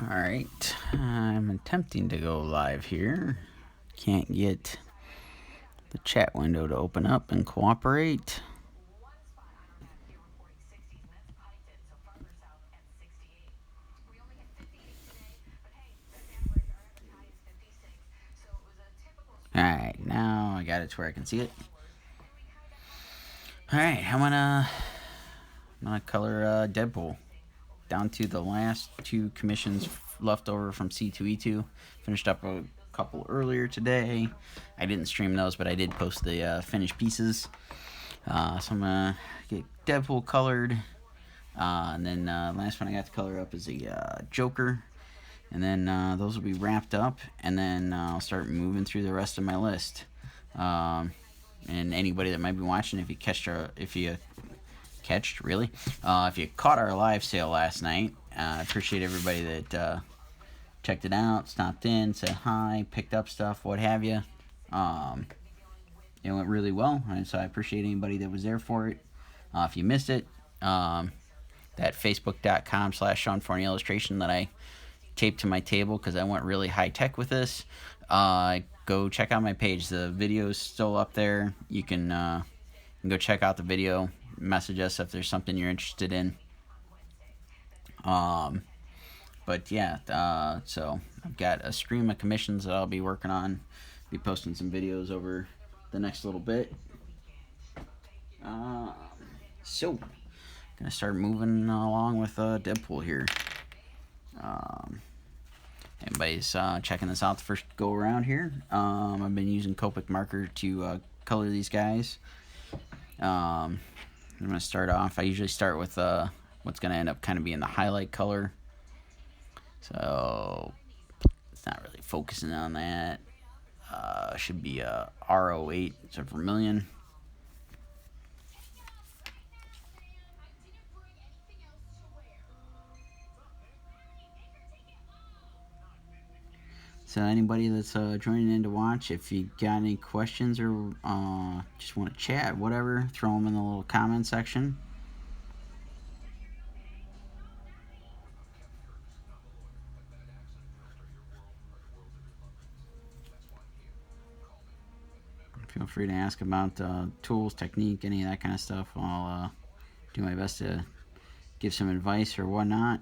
Alright, I'm attempting to go live here. Can't get the chat window to open up and cooperate. Alright, now I got it to where I can see it. Alright, I'm gonna color Deadpool down to the last two commissions left over from C2E2. Finished up a couple earlier today. I didn't stream those, but I did post the finished pieces. So I'm gonna get Deadpool colored. And then last one I got to color up is the Joker. And then those will be wrapped up. And then I'll start moving through the rest of my list. And anybody that might be watching, if you caught our live sale last night, I appreciate everybody that checked it out, stopped in, said hi, picked up stuff, what have you. It went really well, and so I appreciate anybody that was there for it. If you missed it, that facebook.com/Sean Forney illustration that I taped to my table because I went really high tech with this. Go check out my page. The video is still up there. You can go check out the video. Message us if there's something you're interested in. But yeah, so I've got a stream of commissions that I'll be working on. Be posting some videos over the next little bit. So gonna start moving along with Deadpool here. Anybody's checking this out the first go around here. I've been using Copic marker to color these guys. I'm gonna start off. I usually start with what's gonna end up kind of being the highlight color. So it's not really focusing on that. Should be a R08, so vermilion. So anybody that's joining in to watch, if you got any questions or just want to chat, whatever, throw them in the little comment section. Feel free to ask about tools, technique, any of that kind of stuff. I'll do my best to give some advice or whatnot.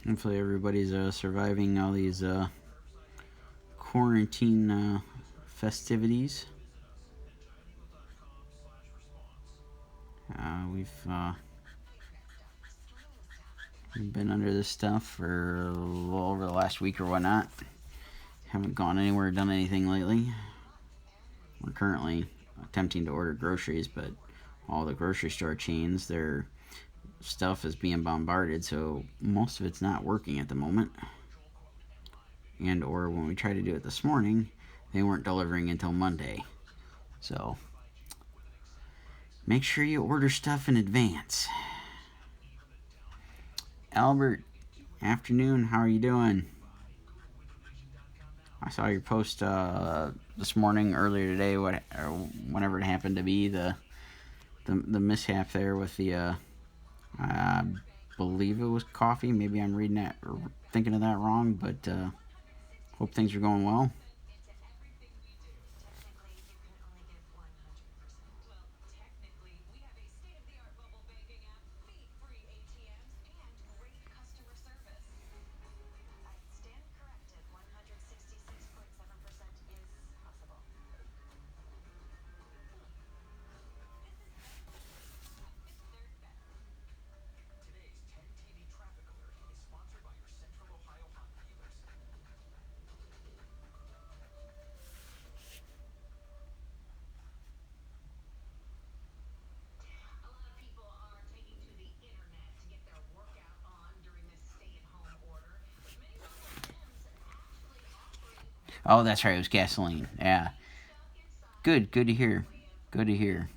Hopefully everybody's surviving all these quarantine festivities. We've been under this stuff for a little over the last week or whatnot. Haven't gone anywhere, done anything lately. We're currently attempting to order groceries, but all the grocery store chains, their stuff is being bombarded, so most of it's not working at the moment. And or when we tried to do it this morning, they weren't delivering until Monday. So make sure you order stuff in advance. Albert, afternoon, how are you doing? I saw your post this morning, earlier today, whenever it happened to be, the mishap there with the I believe it was coffee. Maybe I'm reading that or thinking of that wrong, but hope things are going well. Oh, that's right. It was gasoline. Yeah. Good. Good to hear. Good to hear.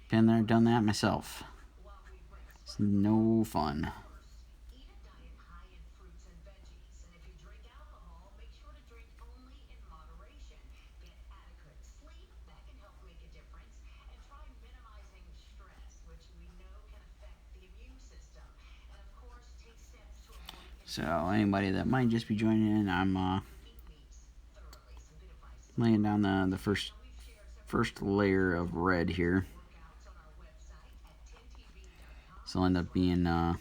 Been there, done that myself. It's no fun. So anybody that might just be joining in, I'm laying down the first layer of red here. So it'll end up being the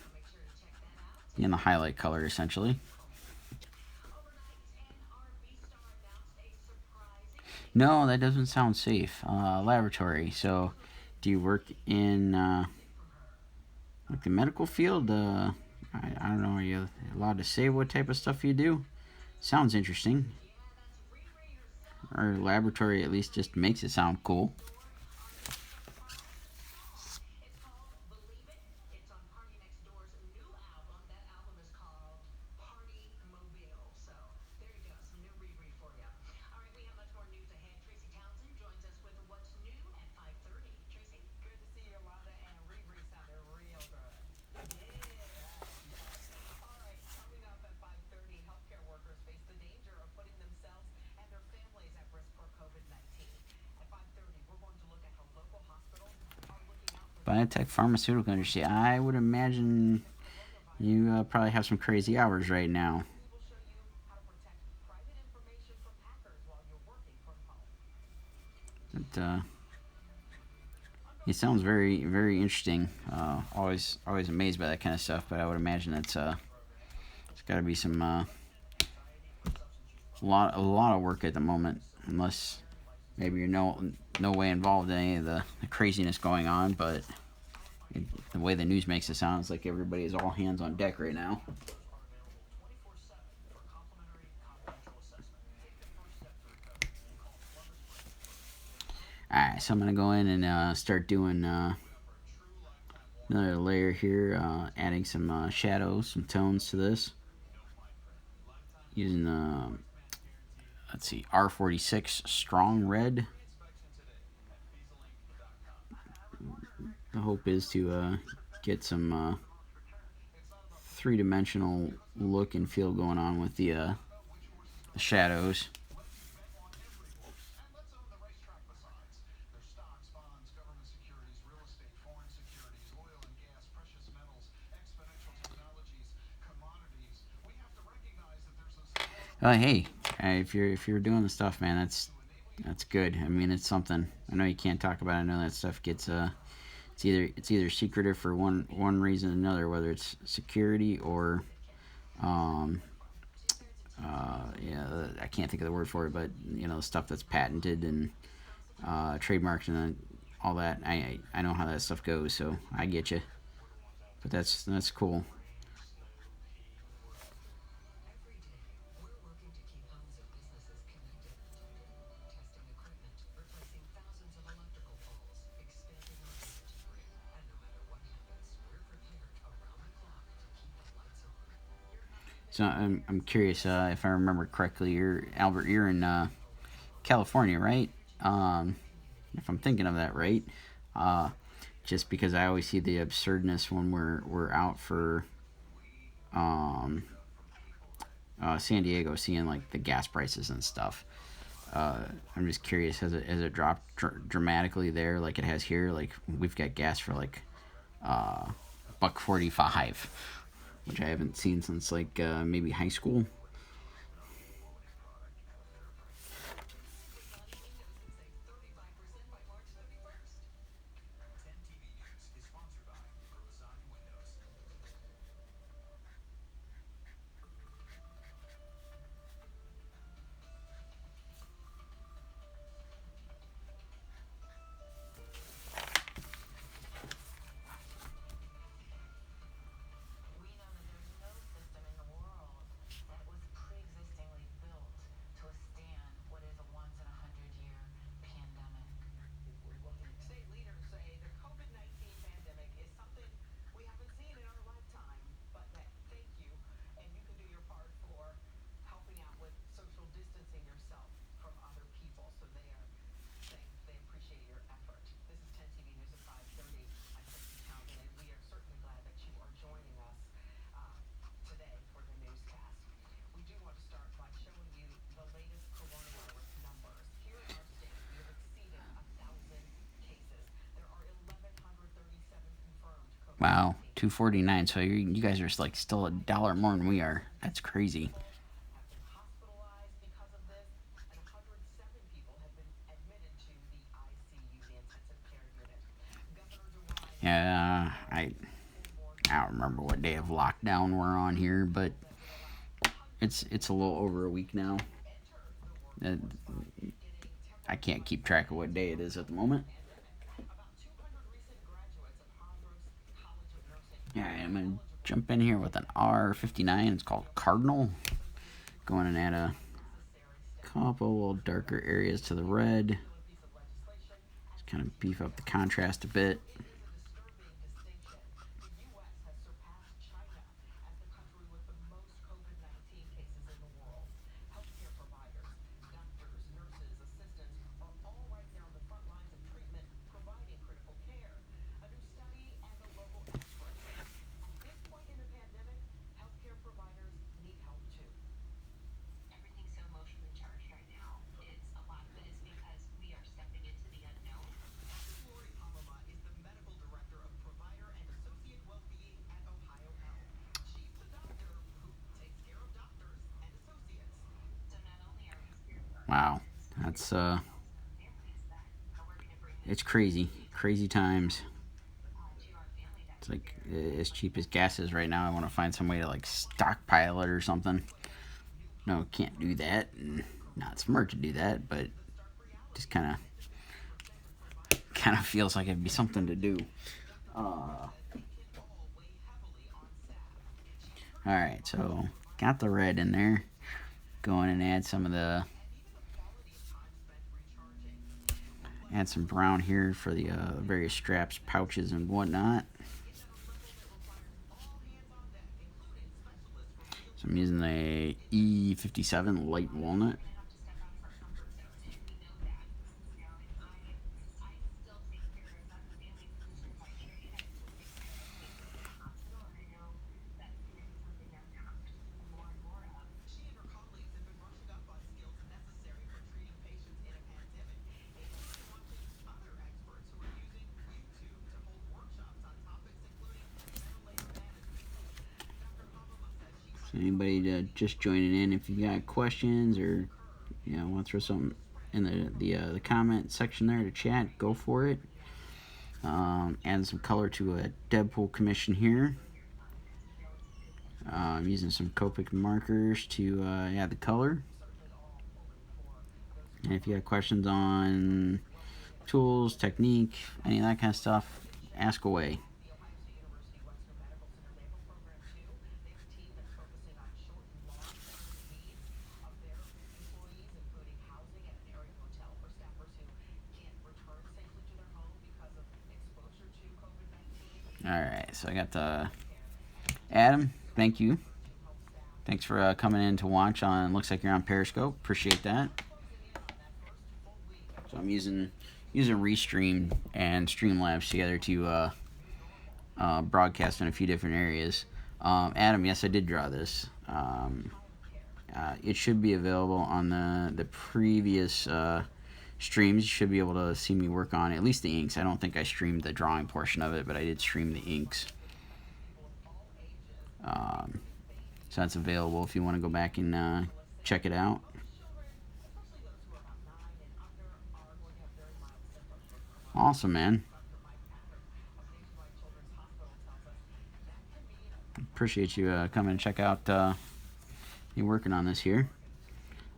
highlight color essentially. No, that doesn't sound safe. Laboratory. So, do you work in like the medical field? I don't know. Are you allowed to say what type of stuff you do? Sounds interesting. Or laboratory at least just makes it sound cool. Biotech pharmaceutical industry. I would imagine you probably have some crazy hours right now. But, it sounds very, very interesting. Always amazed by that kind of stuff. But I would imagine it's got to be some a lot of work at the moment, unless maybe you're no way involved in any of the craziness going on. But the way the news makes it sound, it's like everybody is all hands on deck right now. Alright, so I'm going to go in and start doing another layer here, adding some shadows, some tones to this. Using let's see, R46 Strong Red. The hope is to get some three-dimensional look and feel going on with the shadows. Hey, if you're doing the stuff, man, that's good. I mean, it's something. I know you can't talk about it. I know that stuff gets it's either secretive for one reason or another, whether it's security or yeah, I can't think of the word for it, but stuff that's patented and trademarked and all that. I know how that stuff goes, so I get you. But that's cool. So I'm curious if I remember correctly. You're in California, right? If I'm thinking of that right. Uh, just because I always see the absurdness when we're out for San Diego, seeing like the gas prices and stuff. I'm just curious, has it dropped dramatically there like it has here? Like we've got gas for like $1.45, which I haven't seen since like maybe high school. Wow, 249. So you guys are like still $1 more than we are. That's crazy. Yeah, I don't remember what day of lockdown we're on here, but it's a little over a week now. Uh, I can't keep track of what day it is at the moment. Yeah, I'm gonna jump in here with an R59. It's called Cardinal. Going and add a couple little darker areas to the red. Just kind of beef up the contrast a bit. Wow, that's it's crazy, crazy times. It's like as cheap as gas is right now. I want to find some way to like stockpile it or something. No, can't do that. And not smart to do that, but just kind of feels like it'd be something to do. All right, so got the red in there. Go in and add some brown here for the various straps, pouches, and whatnot. So I'm using the E57 light walnut. So anybody just joining in, if you got questions or want to throw something in the comment section there to chat, go for it. Adding some color to a Deadpool commission here. I'm using some Copic markers to add the color. And if you have questions on tools, technique, any of that kind of stuff, ask away. Alright, so I got the Adam, thank you. Thanks for coming in to watch on, looks like you're on Periscope. Appreciate that. So I'm using Restream and Streamlabs together to broadcast in a few different areas. Adam, yes, I did draw this. It should be available on the previous streams. You should be able to see me work on at least the inks. I don't think I streamed the drawing portion of it, but I did stream the inks. So that's available if you want to go back and check it out. Awesome, man. Appreciate you coming and check out you working on this here.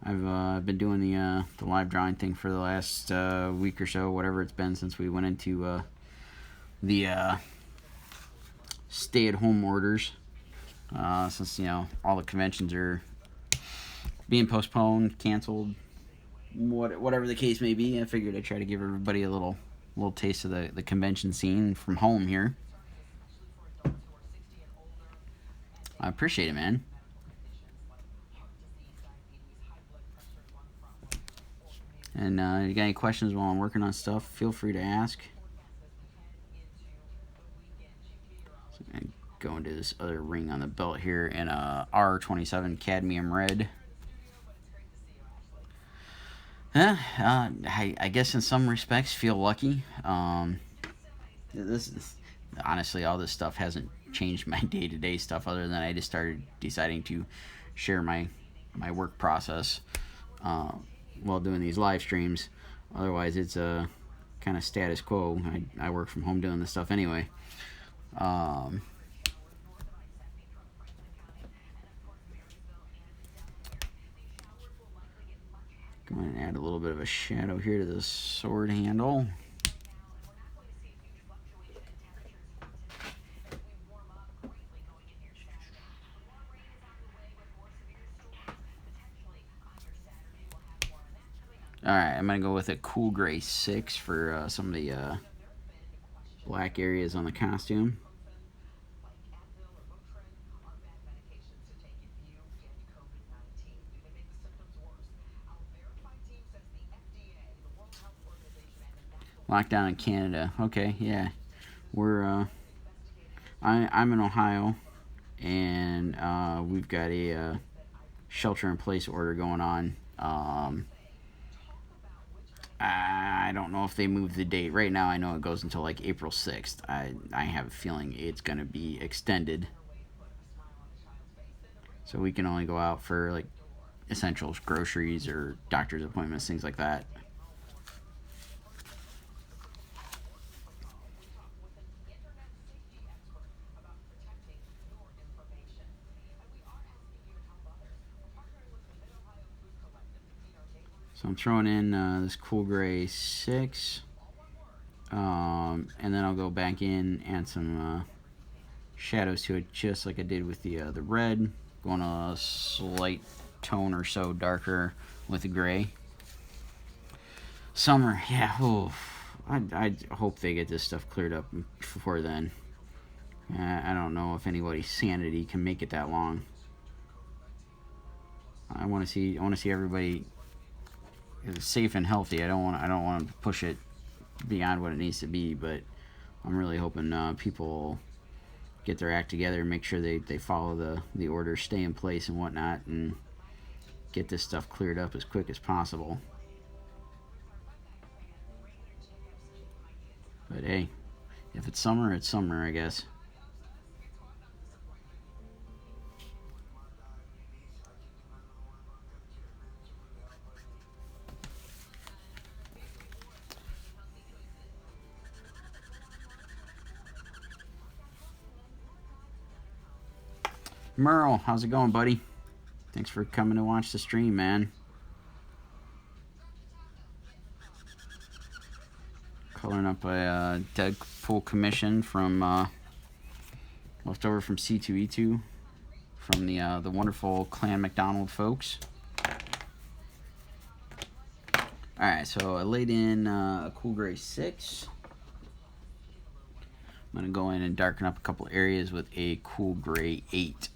I've been doing the live drawing thing for the last week or so, whatever it's been since we went into the stay-at-home orders. Since all the conventions are being postponed, canceled, whatever the case may be, I figured I'd try to give everybody a little taste of the convention scene from home here. I appreciate it, man. And if you got any questions while I'm working on stuff, feel free to ask. So I'm going to go into this other ring on the belt here in a R27 cadmium red. I guess in some respects feel lucky. This honestly, all this stuff hasn't changed my day-to-day stuff, other than I just started deciding to share my work process uh, while doing these live streams. Otherwise, it's a kind of status quo. I work from home doing this stuff anyway. Um, Go ahead and add a little bit of a shadow here to the sword handle. Alright, I'm going to go with a cool gray 6 for some of the black areas on the costume. Lockdown in Canada. Okay, yeah. I'm in Ohio, and we've got a shelter-in-place order going on. I don't know if they moved the date. Right now, I know it goes until like April 6th. I have a feeling it's going to be extended. So we can only go out for like essentials, groceries, or doctor's appointments, things like that. So I'm throwing in this cool gray 6. And then I'll go back in and some shadows to it, just like I did with the red. Going a slight tone or so darker with the gray. Summer, yeah. Oh, I hope they get this stuff cleared up before then. I don't know if anybody's sanity can make it that long. I want to see everybody safe and healthy. I don't want to push it beyond what it needs to be, but I'm really hoping people get their act together and make sure they follow the orders, stay in place and whatnot, and get this stuff cleared up as quick as possible. But hey, if it's summer, it's summer, I guess. Merle, how's it going, buddy? Thanks for coming to watch the stream, man. Coloring up a Deadpool commission from left over from C2E2 from the wonderful Clan McDonald folks. Alright, so I laid in a cool gray 6. I'm going to go in and darken up a couple areas with a cool gray 8.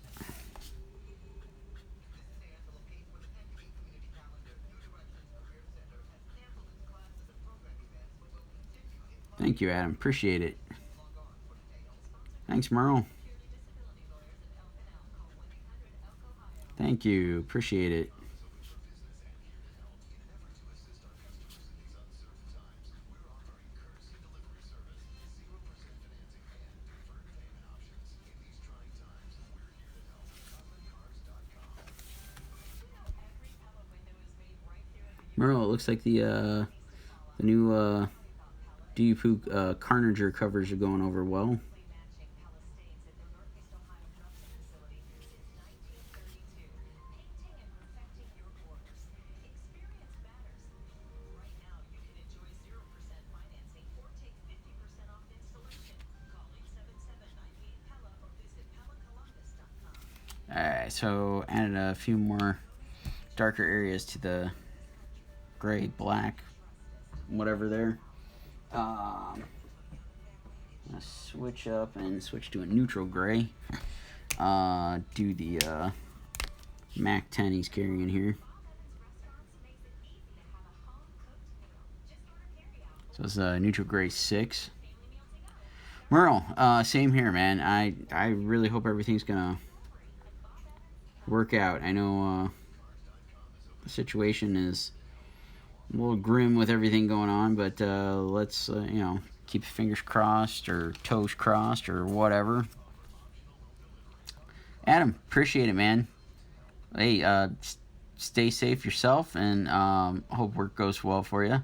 Thank you, Adam. Appreciate it. Thanks, Merle. Thank you. Appreciate it. Merle, it looks like the new Deadpool Carnager covers are going over well. Alright, so added a few more darker areas to the gray, black, whatever there. I'm gonna switch up and switch to a neutral gray. Do the Mac 10 he's carrying here. So it's a neutral gray 6. Merle, same here, man. I really hope everything's gonna work out. I know the situation is a little grim with everything going on, but let's keep your fingers crossed or toes crossed or whatever. Adam, appreciate it, man. Hey, stay safe yourself, and hope work goes well for you.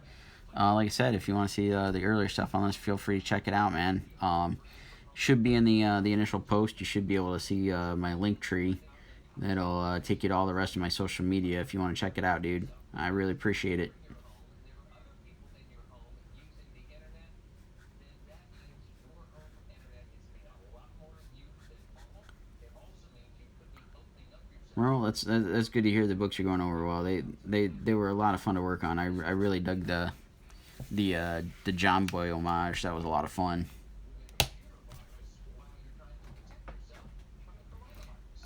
Like I said, if you want to see the earlier stuff on this, feel free to check it out, man. Should be in the initial post. You should be able to see my link tree. That'll take you to all the rest of my social media if you want to check it out, dude. I really appreciate it. Well, that's good to hear the books are going over well. They were a lot of fun to work on. I really dug the John Boy homage. That was a lot of fun.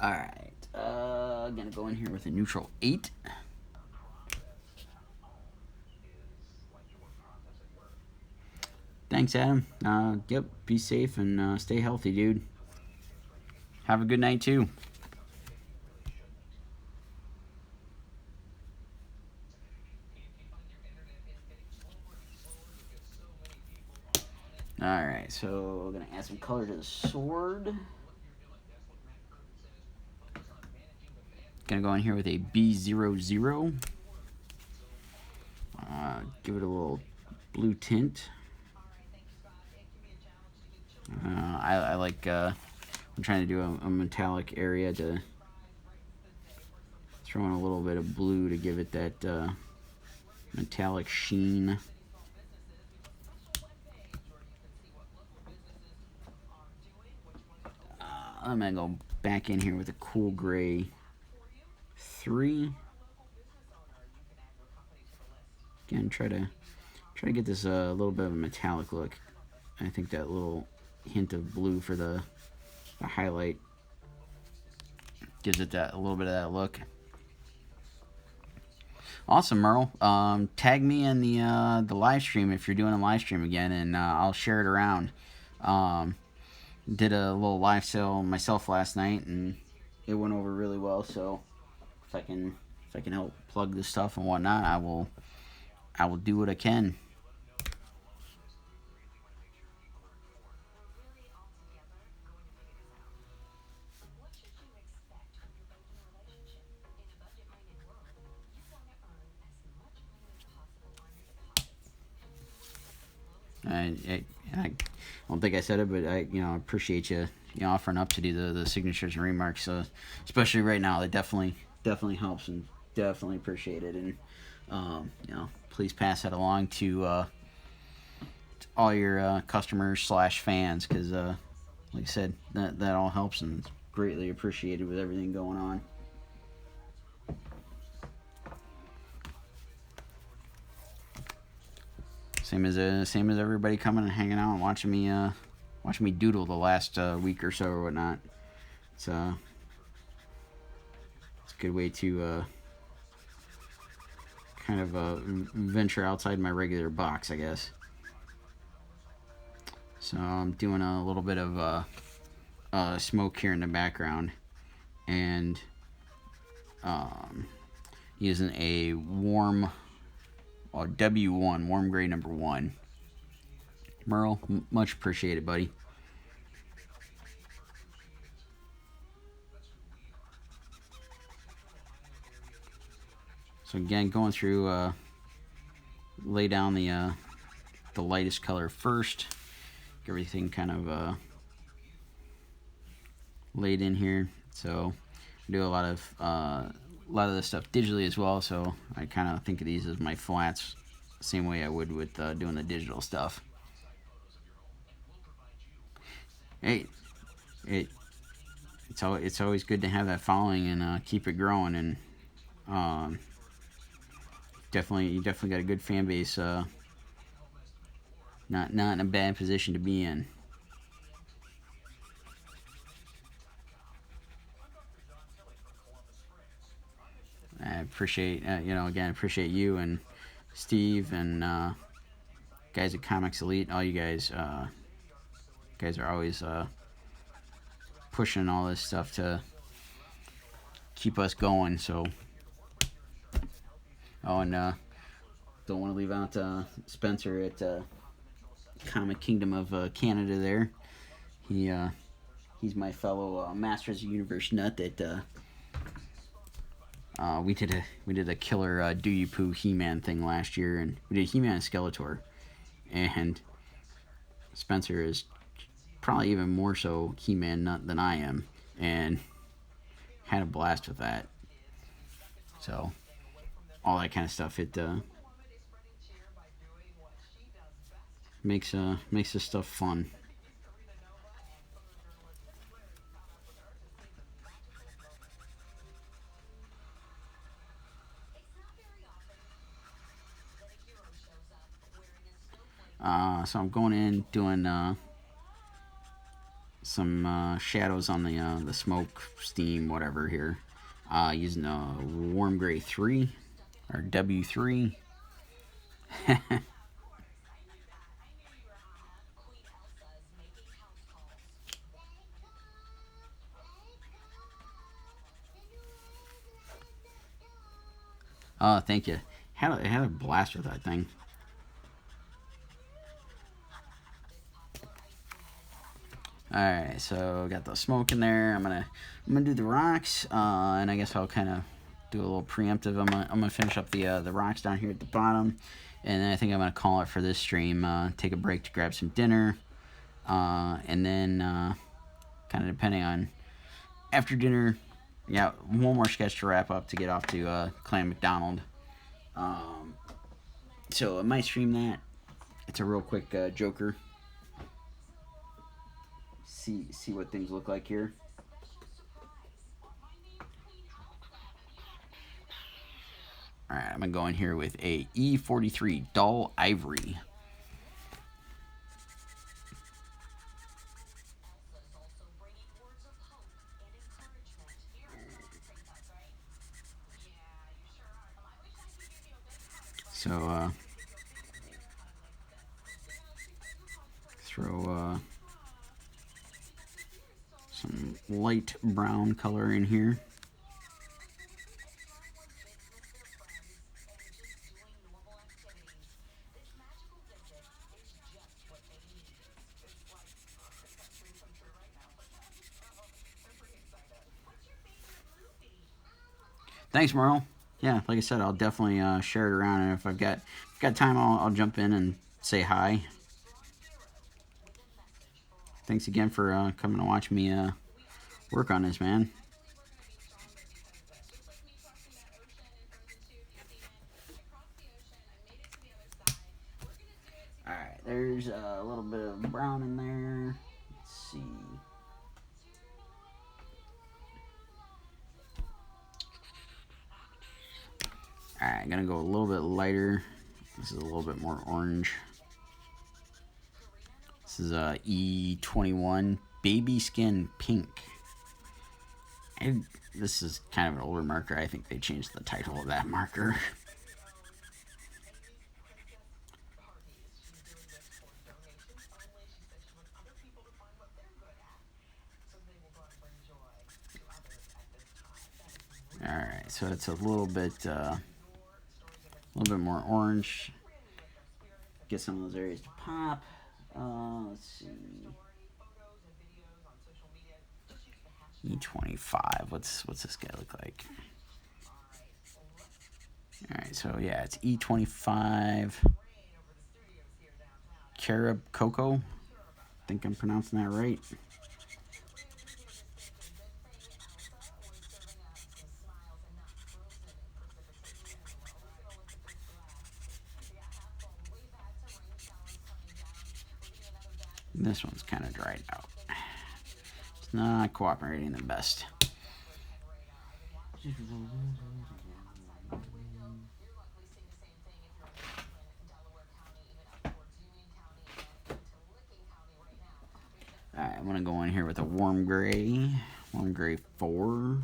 All right, gonna go in here with a neutral 8. Thanks, Adam. Yep, be safe and stay healthy, dude. Have a good night too. Alright, so we're going to add some color to the sword. Going to go in here with a B00. Give it a little blue tint. I like, I'm trying to do a metallic area to throw in a little bit of blue to give it that metallic sheen. I'm going to go back in here with a cool gray 3. Again, try to get this a little bit of a metallic look. I think that little hint of blue for the highlight gives it that a little bit of that look. Awesome, Merle. Tag me in the live stream if you're doing a live stream again, and I'll share it around. Did a little live sale myself last night, and it went over really well. So if I can help plug this stuff and whatnot, I will do what I can. I don't think I said it, but I appreciate you offering up to do the signatures and remarks. Especially right now, it definitely helps, and definitely appreciate it. And please pass that along to all your customers / fans, because like I said, that all helps and it's greatly appreciated with everything going on. Same as everybody coming and hanging out and watching me doodle the last week or so or whatnot. It's a good way to kind of venture outside my regular box, I guess. So I'm doing a little bit of smoke here in the background, and using a warm W1, warm gray number 1. Merle, much appreciated, buddy. So again, going through, lay down the lightest color first. Get everything kind of laid in here. So I do a lot of this stuff digitally as well, so I kind of think of these as my flats, same way I would with doing the digital stuff. Hey, it's always good to have that following and keep it growing, and you definitely got a good fan base. Not in a bad position to be in. I appreciate, appreciate you and Steve and guys at Comics Elite. All you guys are always pushing all this stuff to keep us going. So, and don't want to leave out Spencer at comic kingdom of Canada there. He he's my fellow Masters of the Universe nut that we did a killer Do You Poo He-Man thing last year, and we did He-Man and Skeletor, and Spencer is probably even more so He-Man nut than I am, and had a blast with that. So all that kind of stuff, it makes this stuff fun. So I'm going in doing some shadows on the smoke, steam, whatever here, using a warm gray 3 or W3. Thank you. Had a blast with that thing. All right, so got the smoke in there. I'm gonna do the rocks, and I guess I'll kind of do a little preemptive. I'm gonna finish up the rocks down here at the bottom, and then I think I'm gonna call it for this stream. Take a break to grab some dinner, and then kind of depending on after dinner, yeah, one more sketch to wrap up to get off to Clan McDonald. Um, so I might stream that. It's a real quick Joker. See what things look like here. All right, I'm gonna go in here with a E43 dull ivory. So throw some light brown color in here. Thanks, Merle. Yeah, like I said, I'll definitely share it around, and if I've got time, I'll jump in and say hi. Thanks again for coming to watch me work on this, man. All right, there's a little bit of brown in there. Let's see. Alright, I'm gonna go a little bit lighter. This is a little bit more orange. This is E21 Baby Skin Pink. This is kind of an older marker. I think they changed the title of that marker. Alright, so it's a little bit more orange. Get some of those areas to pop. Let's see. E25. What's this guy look like? Alright, so yeah, it's E25 Carib Cocoa. I think I'm pronouncing that right. This one's kind of dried out. It's not cooperating the best. Alright, I'm going to go in here with a warm gray 4.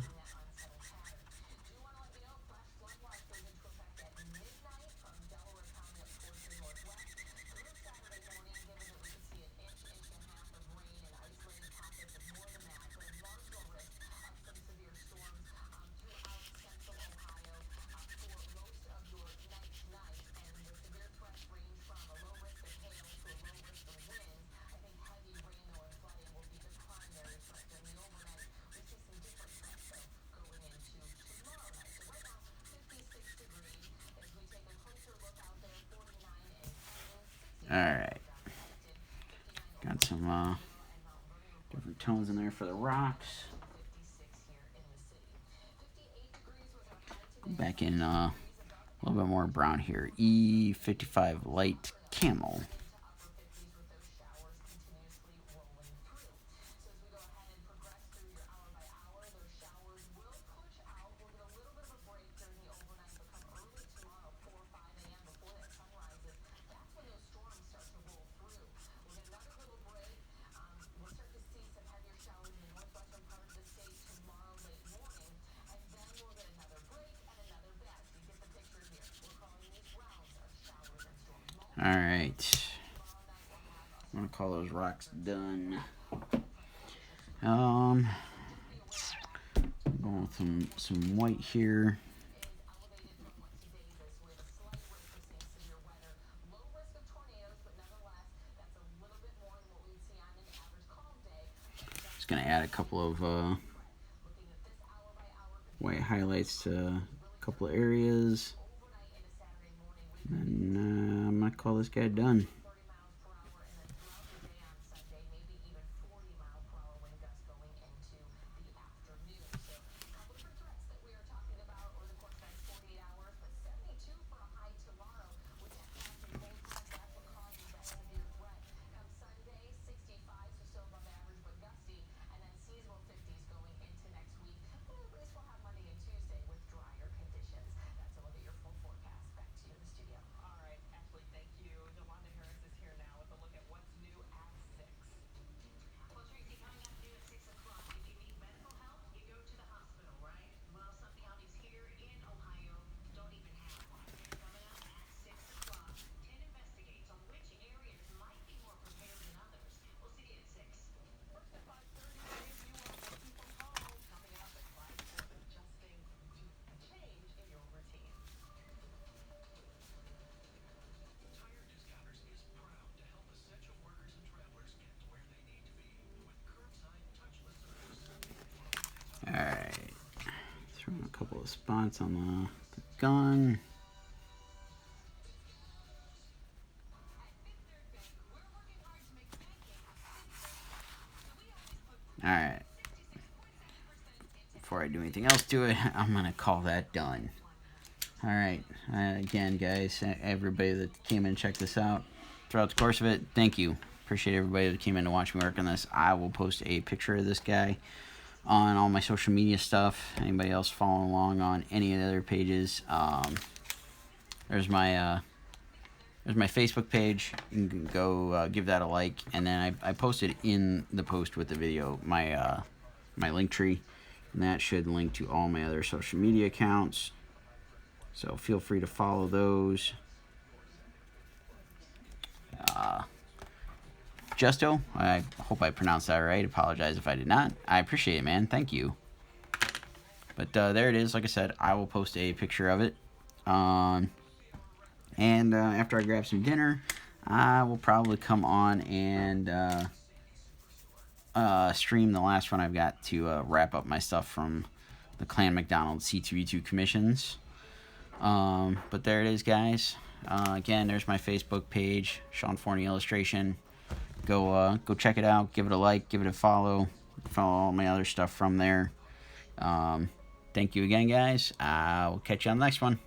different tones in there for the rocks. Go back in a little bit more brown here. E55 light camel. Alright. I'm gonna call those rocks done. Going with some white here. Just gonna add a couple of white highlights to a couple of areas. And I'm gonna call this guy done. Alright. Throw in a couple of spots on the gun. Alright. Before I do anything else to it, I'm going to call that done. Alright. Again, guys, everybody that came in and checked this out throughout the course of it, thank you. Appreciate everybody that came in to watch me work on this. I will post a picture of this guy on all my social media stuff. Anybody else following along on any of the other pages, there's my Facebook page. You can go give that a like, and then I posted in the post with the video my link tree, and that should link to all my other social media accounts. So feel free to follow those. Justo, I hope I pronounced that right. Apologize if I did not. I appreciate it, man. Thank you. But there it is. Like I said, I will post a picture of it. And after I grab some dinner, I will probably come on and stream the last one I've got to wrap up my stuff from the Clan McDonald C2E2 commissions. But there it is, guys. Again, there's my Facebook page, Sean Forney Illustration. Go check it out. Give it a like. Give it a follow. Follow all my other stuff from there. Thank you again, guys. I'll catch you on the next one.